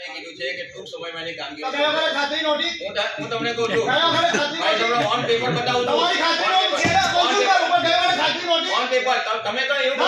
સાહેબે કીધું છે કે ટૂંક સમયમાં એની કામગીરી ખાતરી નોટિસ હું તમને કહું છું ભાઈ તમને ઓન પેપર બતાવું છું ઓન પેપર તમે તો એવું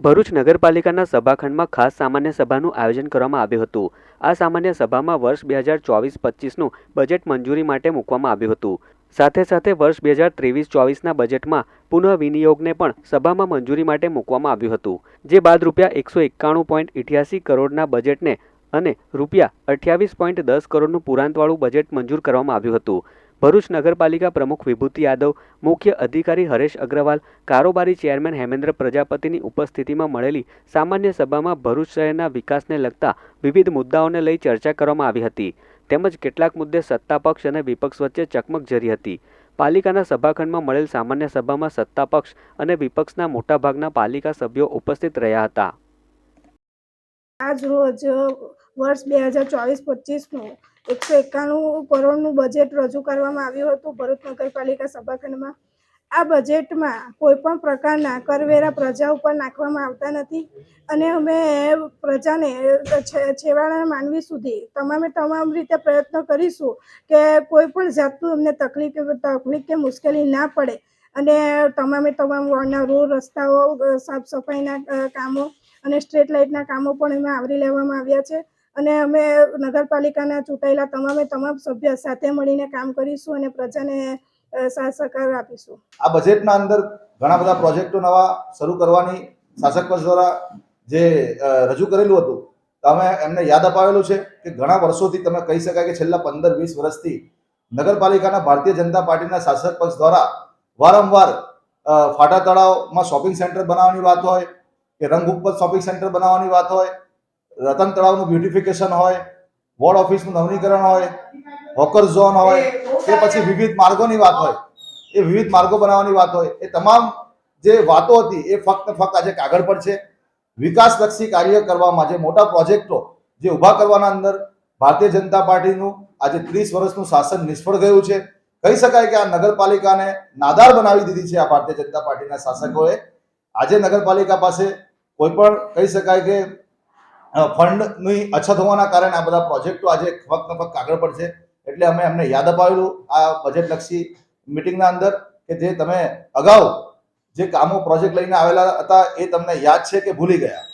ભરૂચ નગરપાલિકાના સભાખંડમાં ખાસ સામાન્ય સભાનું આયોજન કરવામાં આવ્યું હતું। આ સામાન્ય સભામાં વર્ષ 2024-25નું બજેટ મંજૂરી માટે મૂકવામાં આવ્યું હતું। સાથે સાથે વર્ષ 2023-24ના બજેટમાં પુનઃવિનિયોગને પણ સભામાં મંજૂરી માટે મૂકવામાં આવ્યું હતું, જે બાદ રૂપિયા 191.88 કરોડના બજેટને અને રૂપિયા 28.10 કરોડનું પુરાંતવાળું બજેટ મંજૂર કરવામાં આવ્યું હતું। ભરૂચ નગરપાલિકા પ્રમુખ વિભૂતિ યાદવ, મુખ્ય અધિકારી હરેશ અગ્રવાલ, કારોબારી ચેરમેન હેમેન્દ્ર પ્રજાપતિની ઉપસ્થિતિમાં મળેલી સામાન્ય સભામાં ભરૂચ શહેરના વિકાસને લગતા વિવિધ મુદ્દાઓને લઈ ચર્ચા કરવામાં આવી હતી, તેમજ કેટલાક મુદ્દે સત્તા પક્ષ અને વિપક્ષ વચ્ચે ચકમક જરી હતી। પાલિકાના સભાખંડમાં મળેલ સામાન્ય સભામાં સત્તા પક્ષ અને વિપક્ષના મોટાભાગના પાલિકા સભ્યો ઉપસ્થિત રહ્યા હતા। આજ રોજ વર્ષ 2024-25નું 191 કરોડનું બજેટ રજૂ કરવામાં આવ્યું હતું ભરૂચ નગરપાલિકા સભાખંડમાં। આ બજેટમાં કોઈપણ પ્રકારના કરવેરા પ્રજા ઉપર નાખવામાં આવતા નથી અને અમે પ્રજાને છેવાડાના માનવી સુધી તમામ રીતે પ્રયત્ન કરીશું કે કોઈ પણ જાતનું અમને તકલીફ કે મુશ્કેલી ના પડે અને તમામ વોર્ડના રોડ રસ્તાઓ, સાફ સફાઈના કામો અને સ્ટ્રીટ લાઇટના કામો પણ એમાં આવરી લેવામાં આવ્યા છે અને અમે નગરપાલિકાના ચૂંટાયેલા તમામ સભ્ય સાથે મળીને કામ કરીશું અને પ્રજાને સાથ સહકાર આપીશું। આ બજેટના અંદર ઘણા બધા પ્રોજેક્ટો નવા શરૂ કરવાની શાસક પક્ષ દ્વારા જે રજૂ કરેલું હતું, તમે એમને યાદ અપાવેલું છે કે ઘણા વર્ષોથી તમે કહી શકાય કે છેલ્લા 15-20 વર્ષથી નગરપાલિકાના ભારતીય જનતા પાર્ટીના શાસક પક્ષ દ્વારા વારંવાર ફાટા તળાવમાં શોપિંગ સેન્ટર બનાવવાની વાત હોય કે રંગુપ્પત શોપિંગ સેન્ટર બનાવવાની વાત હોય, રતન તળાવનું બ્યુટિફિકેશન હોય, વોર્ડ ઓફિસનું નવીનીકરણ હોય, હોકર ઝોન હોય કે પછી વિવિધ માર્ગોની વાત હોય, એ વિવિધ માર્ગો બનાવવાની વાત હોય, એ તમામ જે વાતો હતી એ ફક્ત આજે કાગળ પર છે। વિકાસલક્ષી કાર્ય કરવામાં જે મોટા પ્રોજેક્ટો જે ઊભા કરવાના અંદર ભારતીય જનતા પાર્ટીનું આજે 30 વર્ષનું શાસન નિષ્ફળ ગયું છે। કહી શકાય કે આ નગરપાલિકાને નાદાર બનાવી દીધી છે આ ભારતીય જનતા પાર્ટીના શાસકોએ। આજે નગરપાલિકા પાસે કોઈ પણ કહી શકાય કે ફંડની અછત હોવાના કારણે આ બધા પ્રોજેક્ટો આજે ફક્ત કાગળ પર છે। એટલે અમે એમને યાદ અપાવેલું આ બજેટલક્ષી મિટિંગના અંદર કે જે તમે અગાઉ જે કામો પ્રોજેક્ટ લઈને આવેલા હતા એ તમને યાદ છે કે ભૂલી ગયા?